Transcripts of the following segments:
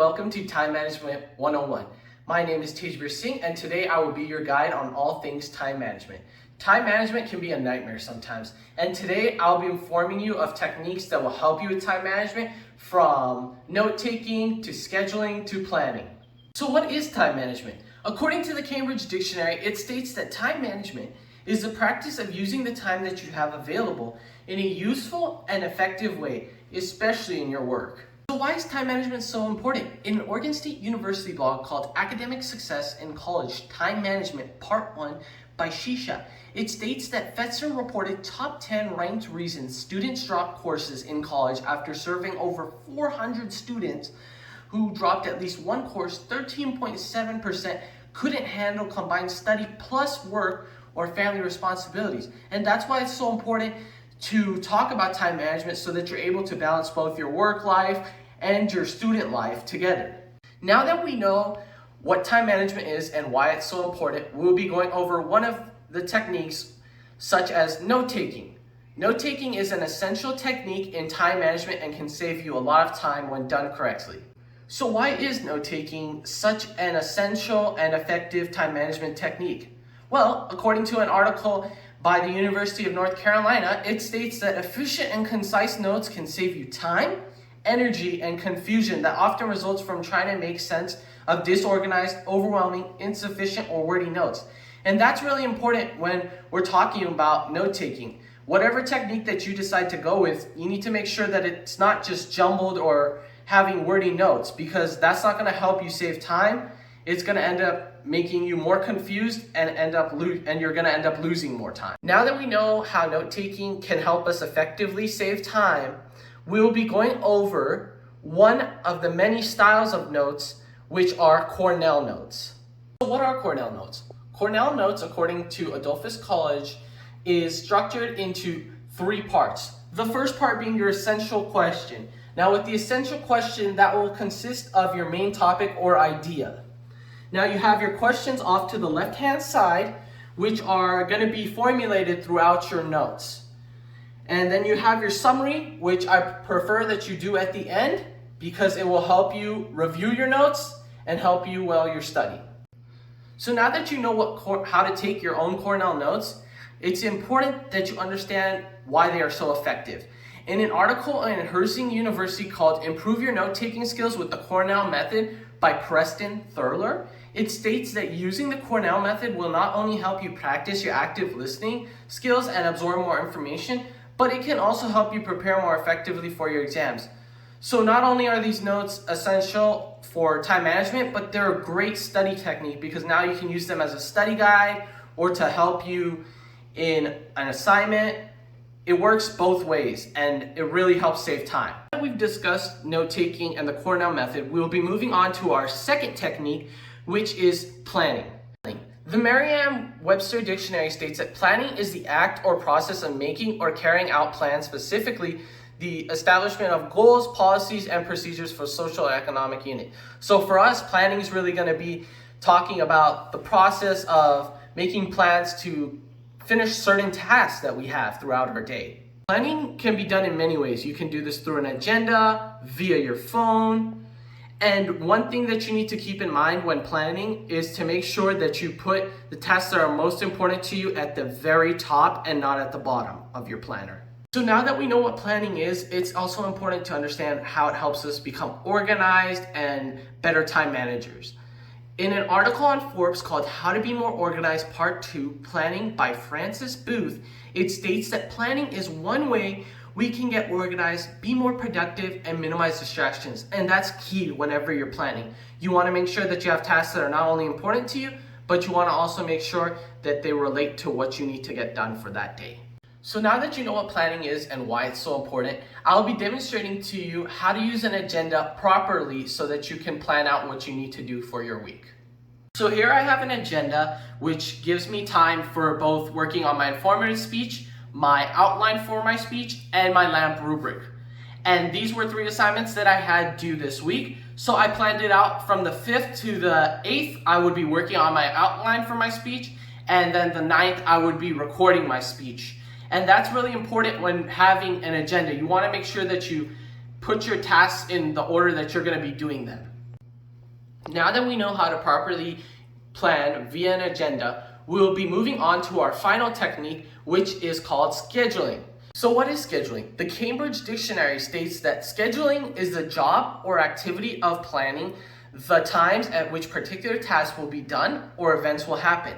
welcome to Time Management 101. My name is Tejbir Singh and today I will be your guide on all things time management. Time management can be a nightmare sometimes, and today I'll be informing you of techniques that will help you with time management, from note-taking to scheduling to planning. So what is time management? According to the Cambridge Dictionary, it states that time management is the practice of using the time that you have available in a useful and effective way, especially in your work. So why is time management so important? In an Oregon State University blog called Academic Success in College Time Management Part 1 by Shisha, it states that Fetzer reported top 10 ranked reasons students drop courses in college after surveying over 400 students who dropped at least one course. 13.7% couldn't handle combined study plus work or family responsibilities. And that's why it's so important to talk about time management, so that you're able to balance both your work life and your student life together. Now that we know what time management is and why it's so important, we'll be going over one of the techniques, such as note-taking. Note-taking is an essential technique in time management and can save you a lot of time when done correctly. So why is note-taking such an essential and effective time management technique? Well, according to an article by the University of North Carolina, it states that efficient and concise notes can save you time, energy, and confusion that often results from trying to make sense of disorganized, overwhelming, insufficient, or wordy notes. And that's really important when we're talking about note-taking. Whatever technique that you decide to go with, you need to make sure that it's not just jumbled or having wordy notes, because that's not going to help you save time. It's going to end up making you more confused and you're going to end up losing more time. Now that we know how note-taking can help us effectively save time, we'll be going over one of the many styles of notes, which are Cornell notes. So what are Cornell notes? Cornell notes, according to Adolphus College, is structured into three parts. The first part being your essential question. Now with the essential question, that will consist of your main topic or idea. Now you have your questions off to the left-hand side, which are going to be formulated throughout your notes. And then you have your summary, which I prefer that you do at the end, because it will help you review your notes and help you while you're studying. So now that you know how to take your own Cornell notes, it's important that you understand why they are so effective. In an article in Herzing University called Improve Your Note-Taking Skills with the Cornell Method by Preston Thurler, it states that using the Cornell method will not only help you practice your active listening skills and absorb more information, but it can also help you prepare more effectively for your exams. So not only are these notes essential for time management, but they're a great study technique, because now you can use them as a study guide or to help you in an assignment. It works both ways, and it really helps save time. Now that we've discussed note-taking and the Cornell method, we'll be moving on to our second technique, which is planning. The Merriam-Webster Dictionary states that planning is the act or process of making or carrying out plans, specifically the establishment of goals, policies, and procedures for social and economic unit. So for us, planning is really going to be talking about the process of making plans to finish certain tasks that we have throughout our day. Planning can be done in many ways. You can do this through an agenda, via your phone. And one thing that you need to keep in mind when planning is to make sure that you put the tasks that are most important to you at the very top and not at the bottom of your planner. So now that we know what planning is, it's also important to understand how it helps us become organized and better time managers. In an article on Forbes called How to Be More Organized Part 2, Planning by Francis Booth, it states that planning is one way we can get organized, be more productive, and minimize distractions. And that's key whenever you're planning. You want to make sure that you have tasks that are not only important to you, but you want to also make sure that they relate to what you need to get done for that day. So now that you know what planning is and why it's so important, I'll be demonstrating to you how to use an agenda properly so that you can plan out what you need to do for your week. So here I have an agenda which gives me time for both working on my informative speech, my outline for my speech, and my LAMP rubric. And these were 3 assignments that I had due this week. So I planned it out from the 5th to the 8th, I would be working on my outline for my speech, and then the 9th, I would be recording my speech. And that's really important when having an agenda. You want to make sure that you put your tasks in the order that you're going to be doing them. Now that we know how to properly plan via an agenda, we will be moving on to our final technique, which is called scheduling. So what is scheduling? The Cambridge Dictionary states that scheduling is the job or activity of planning the times at which particular tasks will be done or events will happen.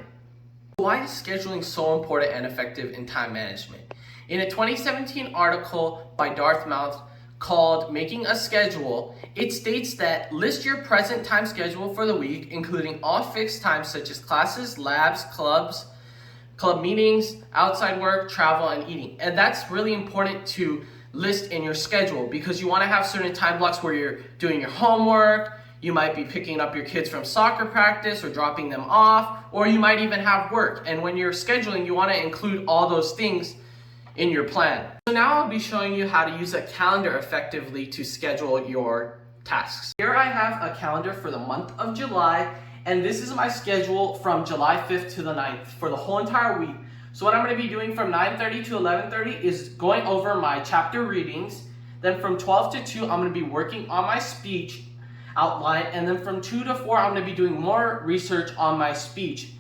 Why is scheduling so important and effective in time management? In a 2017 article by Dartmouth called Making a Schedule, it states that list your present time schedule for the week, including all fixed times such as classes, labs, club meetings, outside work, travel, and eating. And that's really important to list in your schedule because you want to have certain time blocks where you're doing your homework, you might be picking up your kids from soccer practice or dropping them off, or you might even have work. And when you're scheduling, you want to include all those things in your plan. So now I'll be showing you how to use a calendar effectively to schedule your tasks. Here I have a calendar for the month of July, and this is my schedule from July 5th to the 9th for the whole entire week. So what I'm going to be doing from 9:30 to 11:30 is going over my chapter readings. Then from 12 to 2, I'm going to be working on my speech outline, and then from 2 to 4, I'm going to be doing more research on my speech.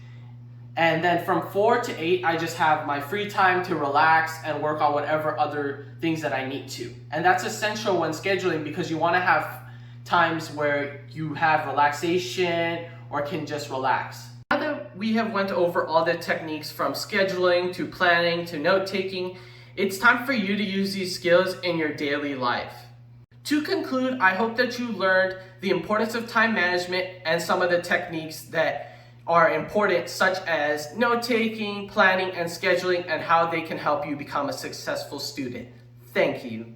And then from 4 to 8, I just have my free time to relax and work on whatever other things that I need to. And that's essential when scheduling because you want to have times where you have relaxation or can just relax. Now that we have went over all the techniques from scheduling to planning to note-taking, it's time for you to use these skills in your daily life. To conclude, I hope that you learned the importance of time management and some of the techniques that are important, such as note-taking, planning, and scheduling, and how they can help you become a successful student. Thank you.